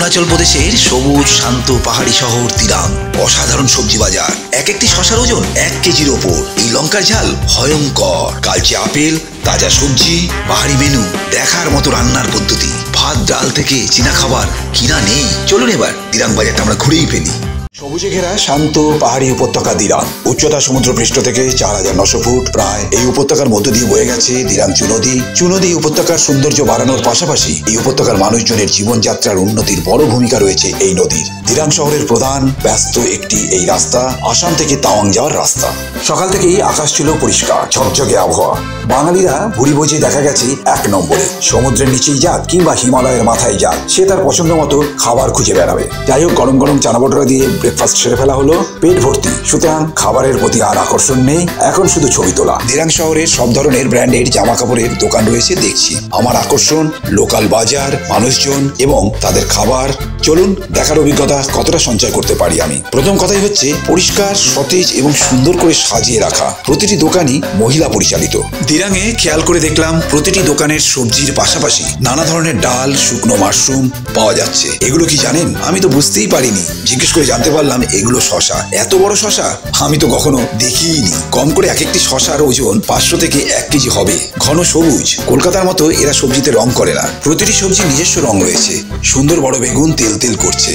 অরুণাচল প্রদেশের সবুজ শান্ত পাহাড়ি শহর দিরাং। অসাধারণ সবজি বাজার, এক একটি শশার ওজন 1 কেজির ওপর। এই লঙ্কার ঝাল ভয়ঙ্কর। কালচে আপেল, তাজা সবজি, পাহাড়ি মেনু, দেখার মতো রান্নার পদ্ধতি। ভাত ডাল থেকে চীনা খাবার কিনা নেই। চলুন এবার দিরাং বাজারটা আমরা ঘুরেই ফেলি। সবুজে ঘেরা শান্ত পাহাড়ি উপত্যকা দিরাং। উচ্চতা সমুদ্রপৃষ্ঠ থেকে 4900 ফুট প্রায়। এই উপত্যকার মধ্য দিয়ে বয়ে গেছে দিরাং চুনদী। চুনদী উপত্যকার সৌন্দর্য বাড়ানোর পাশাপাশি এই উপত্যকার মানুষজনের জীবনযাত্রার উন্নতির বড় ভূমিকা রয়েছে এই নদীর। দিরাং শহরের প্রধান ব্যস্ত একটি এই রাস্তা আসাম থেকে তাওয়াং যাওয়ার রাস্তা। সকাল থেকেই আকাশ ছিল পরিষ্কার, ঝকঝকে আবহাওয়া। বাঙালিরা ভুড়ি ভোজে দেখা গেছে 1 নম্বরে। সমুদ্রের নিচেই যাক কিংবা হিমালয়ের মাথায় যাক, সে তার পছন্দ মতো খাবার খুঁজে বেড়াবে। যাই হোক, গরম গরম চানা বটরা দিয়ে ব্রেকফাস্ট সেরে ফেলা হলো, পেট ভর্তি। সুতরাং খাবারের প্রতি আর আকর্ষণ নেই, এখন শুধু ছবি তোলা। দিরাং শহরের সব ধরনের ব্র্যান্ডের জামা কাপড়ের দোকান রয়েছে দেখছি। আমার আকর্ষণ লোকাল বাজার, মানুষজন এবং তাদের খাবার। চলুন দেখার অভিজ্ঞতা কতটা সঞ্চয় করতে পারি আমি। প্রথম কথাই হচ্ছে পরিষ্কার, সতেজ এবং সুন্দর করে সাজিয়ে রাখা। প্রতিটি দোকানই মহিলা পরিচালিত। দিরাঙে খেয়াল করে দেখলাম প্রতিটি দোকানের সবজির পাশাপাশি নানা ধরনের ডাল, শুকনো মাশরুম পাওয়া যাচ্ছে। এগুলো কি জানেন? আমি তো বুঝতেই পারিনি। জিজ্ঞেস করে জানতে পারলাম এগুলো শশা। এত বড় শশা আমি তো কখনো দেখিনি। কম করে এক একটি শশার ওজন 500 থেকে 1 কেজি হবে। ঘন সবুজ। কলকাতার মতো এরা সবজিতে রং করে না। প্রতিটি সবজির নিজস্ব রং রয়েছে। সুন্দর বড় বেগুন তেল তেল করছে।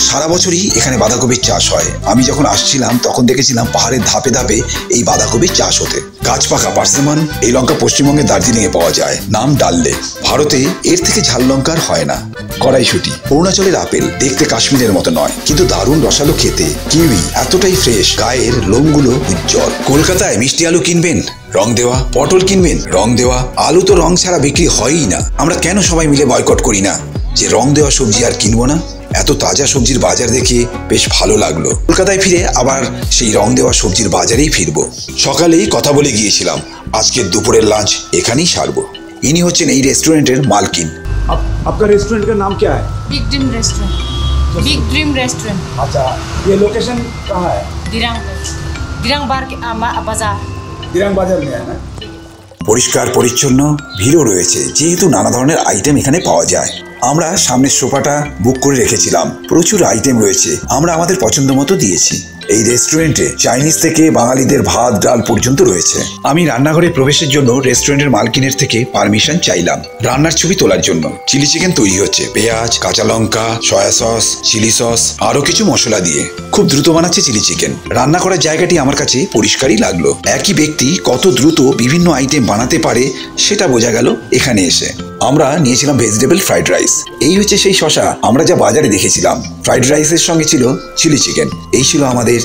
সারা বছরই এখানে বাঁধাকপির চাষ হয়। আমি যখন আসছিলাম তখন দেখেছিলাম পাহাড়ের ধাপে ধাপে এই বাঁধাকপির চাষ হতে। গাছ পাকা পার্সেমন। এই লঙ্কা পশ্চিমবঙ্গের দার্জিলিংয়ে পাওয়া যায়, নাম ডাললে। ভারতে এর থেকে ঝাল লঙ্কার হয় না। কড়াইশুঁটি। অরুণাচলের আপেল দেখতে কাশ্মীরের মতো নয়, কিন্তু দারুণ রসালো খেতে। কিউই এতটাই ফ্রেশ, গায়ের লোমগুলো উজ্জ্বল। কলকাতায় মিষ্টি আলু কিনবেন, রং দেওয়া। পটল কিনবেন, রং দেওয়া। আলু তো রং ছাড়া বিক্রি হয়ই না। আমরা কেন সবাই মিলে বয়কট করি না যে রং দেওয়া সবজি আর কিনবো না? এত তাজা সবজির বাজার দেখে বেশ ভালো লাগলো। কলকাতায় ফিরে আবার সেই রং দেওয়া সবজির বাজারেই ফিরবো। সকালেই কথা বলে গিয়েছিলাম আজকের দুপুরের লাঞ্চ এখানেই সারবো। ইনি হচ্ছেন এই রেস্টুরেন্টের মালকিন। आपका रेस्टोरेंट का नाम क्या है? Big dream restaurant. Big dream restaurant. अच्छा, ये लोकेशन कहाँ है? दिरांग बाजार। दिरांग बाजार में है ना? পরিষ্কার পরিচ্ছন্ন, ভিড়ও রয়েছে যেহেতু নানা ধরনের আইটেম এখানে পাওয়া যায়। আমরা সামনের সোফাটা বুক করে রেখেছিলাম। প্রচুর আইটেম রয়েছে, আমরা আমাদের পছন্দ মতো দিয়েছি। এই রেস্টুরেন্টে চাইনিজ থেকে বাঙালিদের ভাত ডাল পর্যন্ত রয়েছে। আমি রান্নাঘরে প্রবেশের জন্য রেস্টুরেন্টের মালকিনের থেকে পারমিশন চাইলাম রান্নার ছবি তোলার জন্য। চিলি চিকেন তৈরি হচ্ছে, পেঁয়াজ, কাঁচা লঙ্কা, সয়া সস, চিলি সস, আরো কিছু মশলা দিয়ে। খুব দ্রুত বানাচ্ছে চিলি চিকেন। রান্না করার জায়গাটি আমার কাছে পরিষ্কারই লাগলো। একই ব্যক্তি কত দ্রুত বিভিন্ন আইটেম বানাতে পারে সেটা বোঝা গেল এখানে এসে। আমরা নিয়েছিলাম ভেজিটেবল ফ্রাইড রাইস। এই হচ্ছে সেই শশা আমরা যা বাজারে দেখেছিলাম। ফ্রাইড রাইসের সঙ্গে ছিল চিলি চিকেন। এই ছিল আমাদের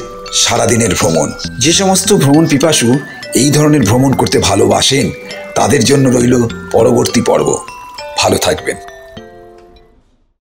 সারাদিনের ভ্রমণ। যে সমস্ত ভ্রমণ পিপাসু এই ধরনের ভ্রমণ করতে ভালোবাসেন তাদের জন্য রইল পরবর্তী পর্ব। ভালো থাকবেন।